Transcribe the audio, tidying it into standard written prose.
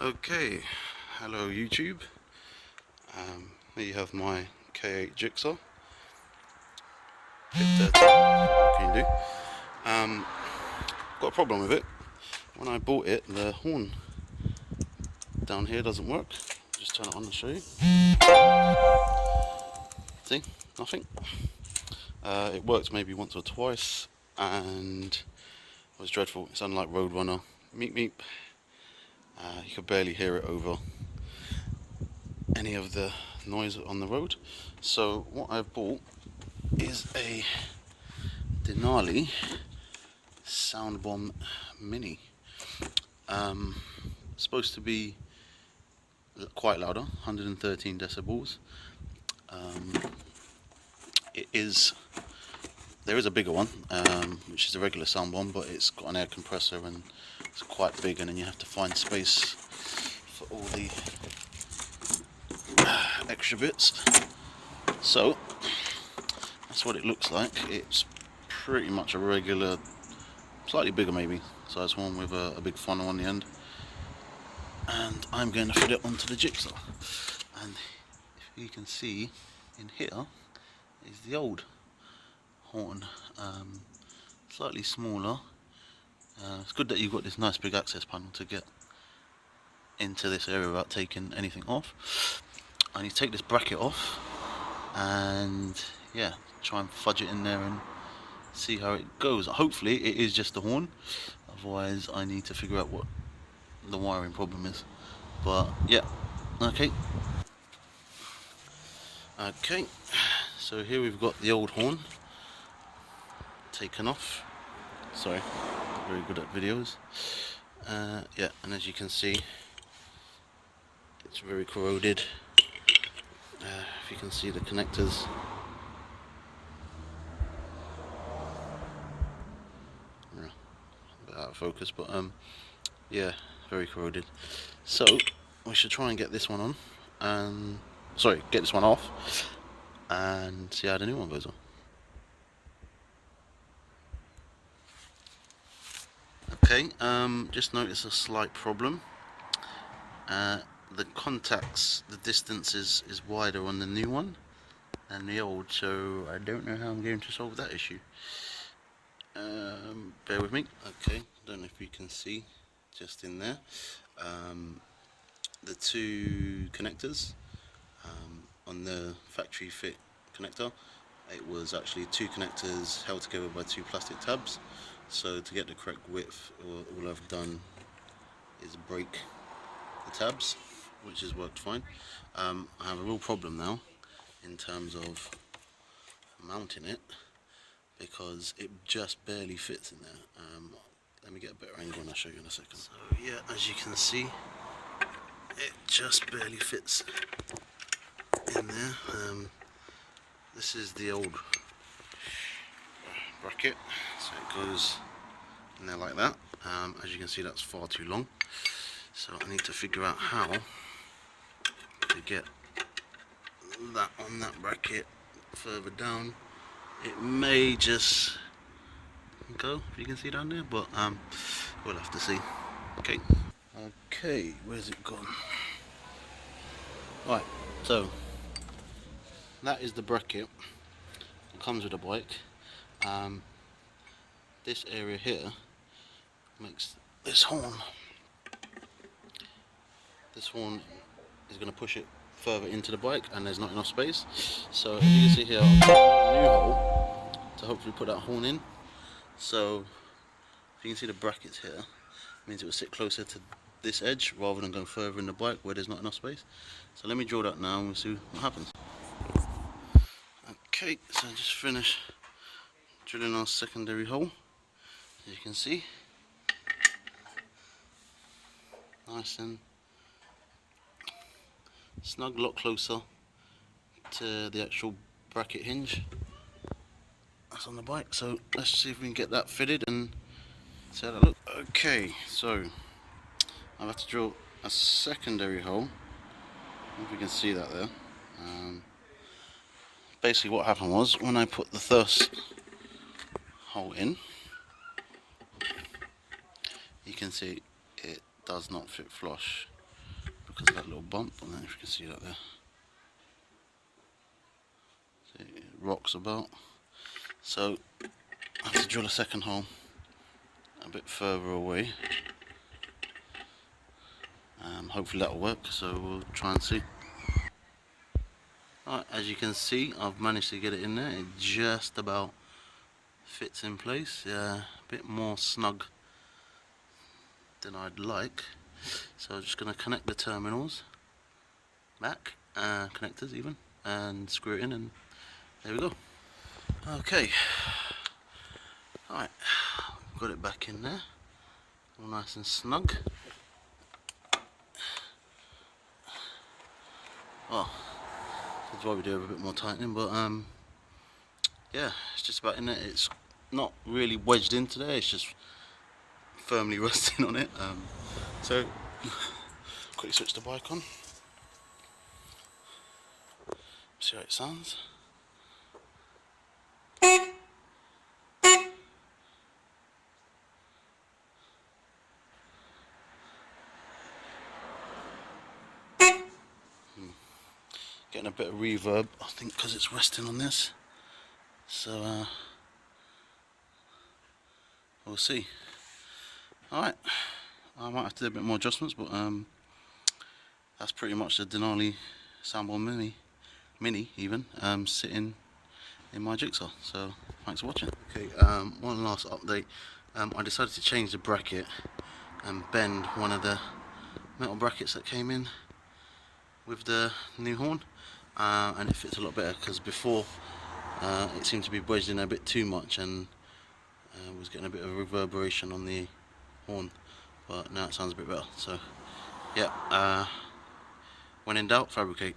Okay, hello YouTube. Here you have my K8 gixxer. Bit dirty. What can you do? Got a problem with it. When I bought it, the horn down here doesn't work. Just turn it on and show you. See, nothing. It worked maybe once or twice, and it was dreadful. It sounded like Roadrunner. Meep meep. You could barely hear it over any of the noise on the road. So what I've bought is a Denali soundbomb mini. Supposed to be quite louder, 113 decibels. There is a bigger one, which is a regular soundbomb, but it's got an air compressor and it's quite big, and then you have to find space for all the extra bits. So that's what it looks like. It's pretty much a regular, slightly bigger maybe, size one with a big funnel on the end. And I'm going to fit it onto the gixxer. And if you can see in here is the old horn, slightly smaller. It's good that you've got this nice big access panel to get into this area without taking anything off. I need to take this bracket off and yeah, try and fudge it in there and see how it goes. Hopefully it is just the horn, otherwise I need to figure out what the wiring problem is. But yeah, okay, so here we've got the old horn taken off. Sorry, not very good at videos. Yeah, and as you can see, it's very corroded. If you can see the connectors, yeah, a bit out of focus, but yeah, very corroded. So we should try and get this one on, and get this one off, and see how the new one goes on. Okay, just noticed a slight problem. The contacts, the distance is wider on the new one than the old, so I don't know how I'm going to solve that issue. Bear with me. Okay, don't know if you can see just in there the two connectors on the factory fit connector. It was actually two connectors held together by two plastic tabs. So to get the correct width, all I've done is break the tabs, which has worked fine. I have a real problem now in terms of mounting it, because it just barely fits in there. Let me get a better angle and I'll show you in a second. So yeah, as you can see, it just barely fits in there. This is the old bracket, so it goes in there like that. As you can see, that's far too long, so I need to figure out how to get that on that bracket further down. It may just go, if you can see down there, but we'll have to see. Okay, where's it gone? Right, so that is the bracket. It comes with a bike. This area here makes this horn. This horn is going to push it further into the bike, and there's not enough space. So as you can see here, I've got a new hole to hopefully put that horn in. So if you can see the brackets here, it means it will sit closer to this edge rather than going further in the bike where there's not enough space. So let me drill that now and we'll see what happens. Okay, so I just finished drilling our secondary hole. As you can see, nice and snug, a lot closer to the actual bracket hinge that's on the bike. So let's see if we can get that fitted and see how that looks. Okay, so I'll have to drill a secondary hole. I don't know if you can see that there. Basically what happened was, when I put the first hole in, you can see it does not fit flush because of that little bump. I don't know if you can see that there. See, it rocks about. So I have to drill a second hole a bit further away. Hopefully that'll work, so we'll try and see. Alright, as you can see, I've managed to get it in there. It just about fits in place. A bit more snug than I'd like. So I'm just going to connect the terminals back, connectors even, and screw it in, and there we go. Okay, alright, got it back in there, all nice and snug. Well, that's why we do have a bit more tightening, but yeah, it's just about in there. It's not really wedged into there, it's just firmly resting on it. So quickly switch the bike on, see how it sounds. Getting a bit of reverb, I think, because it's resting on this. So we'll see. Alright, I might have to do a bit more adjustments, but that's pretty much the Denali soundbomb mini even, sitting in my GSX-R. So thanks for watching. Okay, one last update. I decided to change the bracket and bend one of the metal brackets that came in with the new horn, and it fits a lot better, because before it seemed to be wedged in a bit too much and was getting a bit of reverberation on the horn, but now it sounds a bit better. So yeah, when in doubt, fabricate.